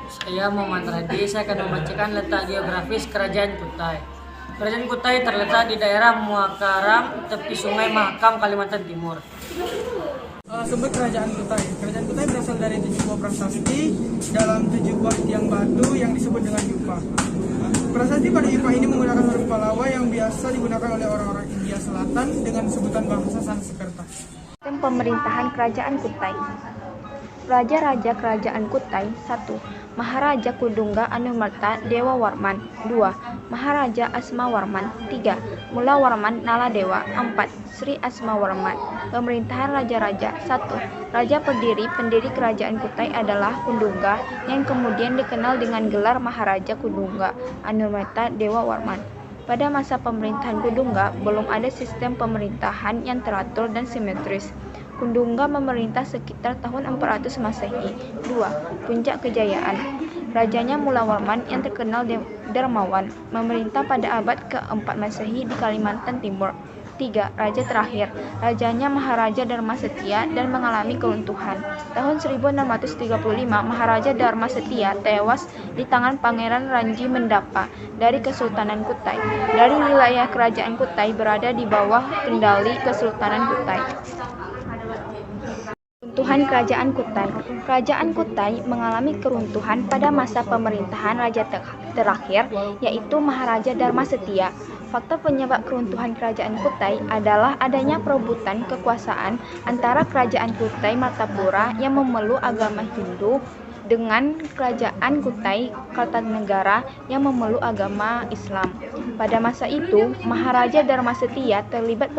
Saya Muhammad Radi, saya akan membacakan letak geografis Kerajaan Kutai. Kerajaan Kutai terletak di daerah Muakaram, tepi Sungai Mahakam, Kalimantan Timur. Sumber Kerajaan Kutai. Kerajaan Kutai berasal dari 7 buah prasasti dalam 7 buah tiang batu yang disebut dengan yupa. Prasasti pada yupa ini menggunakan huruf Pallawa yang biasa digunakan oleh orang-orang India Selatan dengan sebutan bahasa Sanskerta. Sistem pemerintahan Kerajaan Kutai. Raja-raja Kerajaan Kutai 1. Maharaja Kudungga Anumerta Dewa Warman 2. Maharaja Asmawarman 3. Mula Warman Naladewa 4. Sri Asmawarman. Pemerintahan Raja-Raja 1. Raja pendiri Kerajaan Kutai adalah Kudungga yang kemudian dikenal dengan gelar Maharaja Kudungga Anumerta Dewa Warman. Pada masa pemerintahan Kudungga, belum ada sistem pemerintahan yang teratur dan simetris. Kudungga memerintah sekitar tahun 400 Masehi. 2. Puncak kejayaan. Rajanya Mulawarman yang terkenal dermawan, memerintah pada abad ke-4 Masehi di Kalimantan Timur. 3. Raja terakhir. Rajanya Maharaja Dharma Setia dan mengalami keruntuhan. Tahun 1635, Maharaja Dharma Setia tewas di tangan Pangeran Ranji Mendapa dari Kesultanan Kutai. Dari wilayah Kerajaan Kutai berada di bawah kendali Kesultanan Kutai. Keruntuhan Kerajaan Kutai. Kerajaan Kutai mengalami keruntuhan pada masa pemerintahan raja terakhir, yaitu Maharaja Dharma Setia. Faktor penyebab keruntuhan Kerajaan Kutai adalah adanya perebutan kekuasaan antara Kerajaan Kutai Martapura yang memeluk agama Hindu dengan Kerajaan Kutai Kartanegara yang memeluk agama Islam. Pada masa itu, Maharaja Dharma Setia terlibat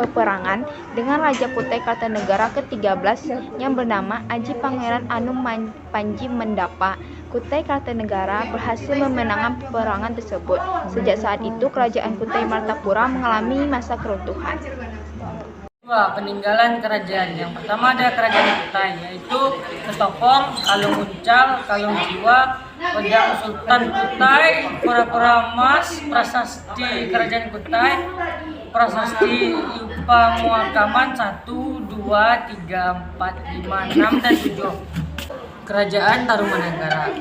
peperangan dengan Raja Kutai Kartanegara ke-13 yang bernama Aji Pangeran Anum Panji Mendapa. Kutai Kartanegara berhasil memenangkan peperangan tersebut. Sejak saat itu, Kerajaan Kutai Martapura mengalami masa keruntuhan. 2. Peninggalan kerajaan. Yang pertama ada Kerajaan Kutai, yaitu Ketopong, Kalung Uncal, Kalung Jiwa, Pedang Sultan Kutai, Pura-Pura Emas, Prasasti Kerajaan Kutai, Prasasti Yupa Muakaman 1, 2, 3, 4, 5, 6, dan 7. Kerajaan Tarumanagara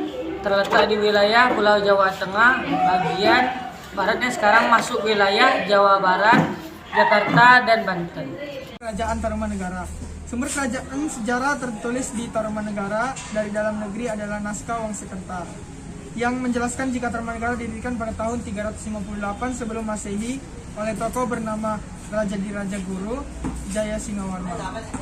terletak di wilayah Pulau Jawa Tengah, bagian barat yang sekarang masuk wilayah Jawa Barat, Jakarta, dan Banten. Kerajaan Tarumanegara. Sumber kerajaan sejarah tertulis di Tarumanegara dari dalam negeri adalah naskah Wangsakerta yang menjelaskan jika Tarumanegara didirikan pada tahun 358 sebelum Masehi oleh tokoh bernama Raja Diraja Guru Jaya Singawarman.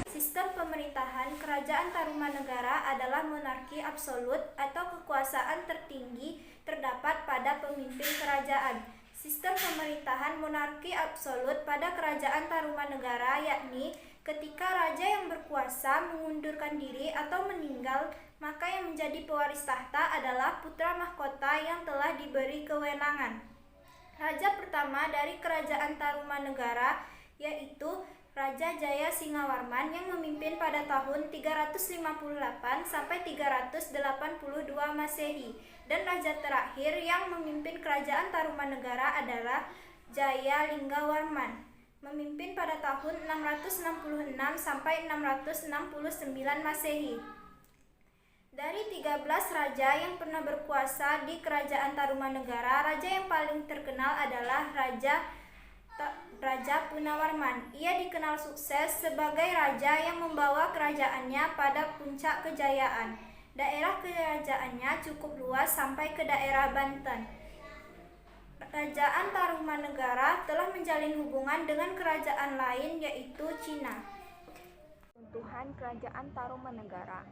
Sistem pemerintahan Kerajaan Tarumanegara adalah monarki absolut atau kekuasaan tertinggi terdapat pada pemimpin kerajaan. Sistem pemerintahan monarki absolut pada Kerajaan Tarumanegara yakni ketika raja yang berkuasa mengundurkan diri atau meninggal, maka yang menjadi pewaris tahta adalah putra mahkota yang telah diberi kewenangan. Raja pertama dari Kerajaan Tarumanegara yaitu Raja Jaya Singawarman yang memimpin pada tahun 358 sampai 382 Masehi, dan raja terakhir yang memimpin Kerajaan Tarumanegara adalah Jaya Linggawarman, memimpin pada tahun 666 sampai 669 Masehi. Dari 13 raja yang pernah berkuasa di Kerajaan Tarumanegara, raja yang paling terkenal adalah Raja Punawarman. Ia dikenal sukses sebagai raja yang membawa kerajaannya pada puncak kejayaan. Daerah kerajaannya cukup luas sampai ke daerah Banten. Kerajaan Tarumanegara telah menjalin hubungan dengan kerajaan lain yaitu Cina. Runtuhan Kerajaan Tarumanegara.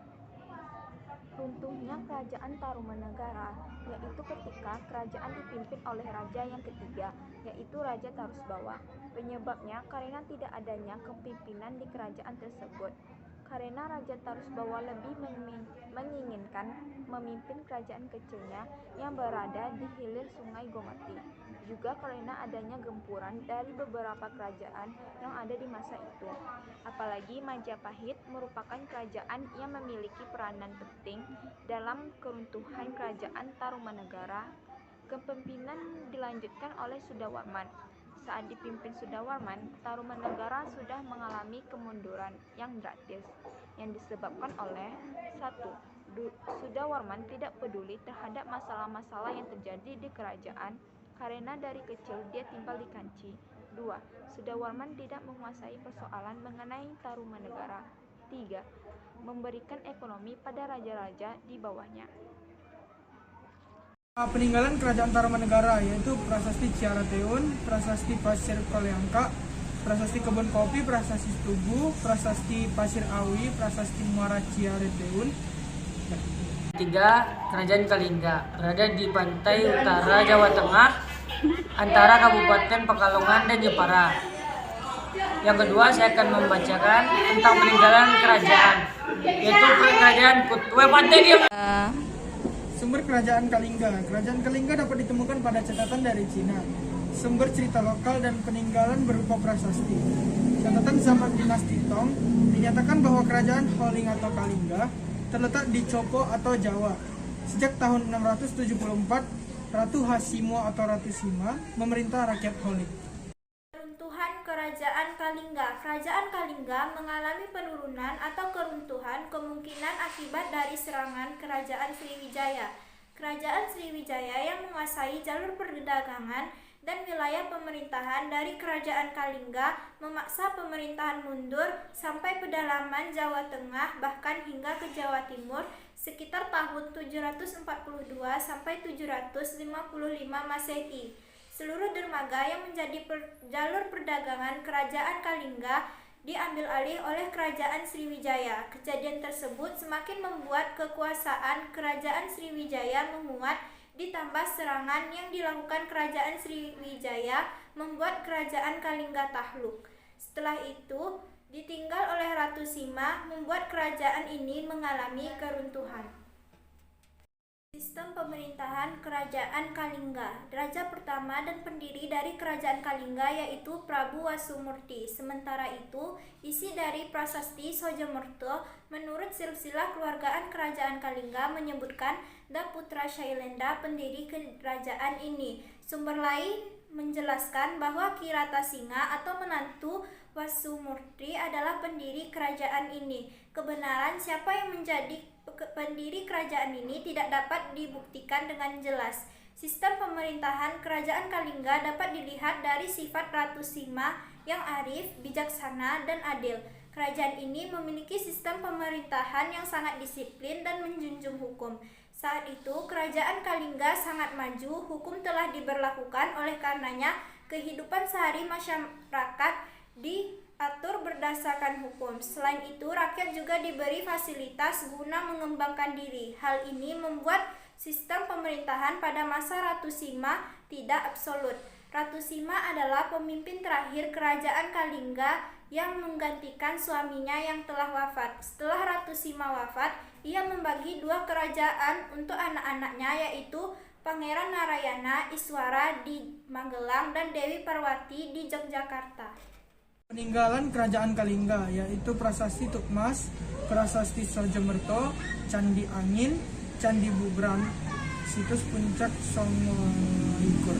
Runtuhnya Kerajaan Tarumanegara yaitu ketika kerajaan dipimpin oleh raja yang ketiga, yaitu Raja Tarusbawa. Penyebabnya karena tidak adanya kepemimpinan di kerajaan tersebut. Karena Raja Tarusbawa lebih menginginkan memimpin kerajaan kecilnya yang berada di hilir Sungai Gomati. Juga karena adanya gempuran dari beberapa kerajaan yang ada di masa itu. Apalagi Majapahit merupakan kerajaan yang memiliki peranan penting dalam keruntuhan Kerajaan Tarumanegara. Kepemimpinan dilanjutkan oleh Sudawarman. Saat dipimpin Sudawarman, Tarumanegara sudah mengalami kemunduran yang drastis yang disebabkan oleh 1. Sudawarman tidak peduli terhadap masalah-masalah yang terjadi di kerajaan karena dari kecil dia tinggal di Kanci. 2. Sudawarman tidak menguasai persoalan mengenai Tarumanegara. 3. Memberikan ekonomi pada raja-raja di bawahnya. Peninggalan kerajaan Tarumanegara yaitu Prasasti Ciarateun, Prasasti Pasir Koleangka, Prasasti Kebun Kopi, Prasasti Tugu, Prasasti Pasir Awi, Prasasti Muara Ciarateun. 3. Kerajaan Kalingga berada di pantai utara Jawa Tengah antara Kabupaten Pekalongan dan Jepara. Yang kedua, saya akan membacakan tentang peninggalan kerajaan, yaitu kerajaan Kutai. Sumber kerajaan Kalingga. Kerajaan Kalingga dapat ditemukan pada catatan dari Cina. Sumber cerita lokal dan peninggalan berupa prasasti. Catatan zaman dinasti Tong dinyatakan bahwa kerajaan Holing atau Kalingga terletak di Copo atau Jawa. Sejak tahun 674, Ratu Hasimo atau Ratu Sima memerintah rakyat Holing. Keruntuhan Kerajaan Kalingga. Kerajaan Kalingga mengalami penurunan atau keruntuhan kemungkinan akibat dari serangan Kerajaan Sriwijaya. Kerajaan Sriwijaya yang menguasai jalur perdagangan dan wilayah pemerintahan dari Kerajaan Kalingga memaksa pemerintahan mundur sampai pedalaman Jawa Tengah bahkan hingga ke Jawa Timur sekitar tahun 742 sampai 755 Masehi. Seluruh dermaga yang menjadi jalur perdagangan Kerajaan Kalingga diambil alih oleh Kerajaan Sriwijaya. Kejadian tersebut semakin membuat kekuasaan Kerajaan Sriwijaya menguat, ditambah serangan yang dilakukan Kerajaan Sriwijaya membuat Kerajaan Kalingga takluk. Setelah itu, ditinggal oleh Ratu Sima membuat kerajaan ini mengalami keruntuhan. Sistem pemerintahan Kerajaan Kalingga. Raja pertama dan pendiri dari Kerajaan Kalingga yaitu Prabu Wasumurti. Sementara itu, isi dari Prasasti Sojomerto menurut silsilah keluargaan Kerajaan Kalingga menyebutkan Daputra Shailendra pendiri kerajaan ini. Sumber lain menjelaskan bahwa Kiratasinga atau menantu Wasumurti adalah pendiri kerajaan ini. Kebenaran siapa yang menjadi pendiri kerajaan ini tidak dapat dibuktikan dengan jelas. Sistem pemerintahan Kerajaan Kalingga dapat dilihat dari sifat Ratu Sima yang arif, bijaksana, dan adil. Kerajaan ini memiliki sistem pemerintahan yang sangat disiplin dan menjunjung hukum. Saat itu, Kerajaan Kalingga sangat maju, hukum telah diberlakukan, oleh karenanya kehidupan sehari masyarakat diatur berdasarkan hukum. Selain itu, rakyat juga diberi fasilitas guna mengembangkan diri. Hal ini membuat sistem pemerintahan pada masa Ratu Sima tidak absolut. Ratu Sima adalah pemimpin terakhir Kerajaan Kalingga yang menggantikan suaminya yang telah wafat. Setelah Ratu Sima wafat, ia membagi dua kerajaan untuk anak-anaknya, yaitu Pangeran Narayana Iswara di Magelang dan Dewi Parwati di Yogyakarta. Peninggalan Kerajaan Kalingga yaitu Prasasti Tukmas, Prasasti Sojomerto, Candi Angin, Candi Bubrang, situs Puncak Songolikur.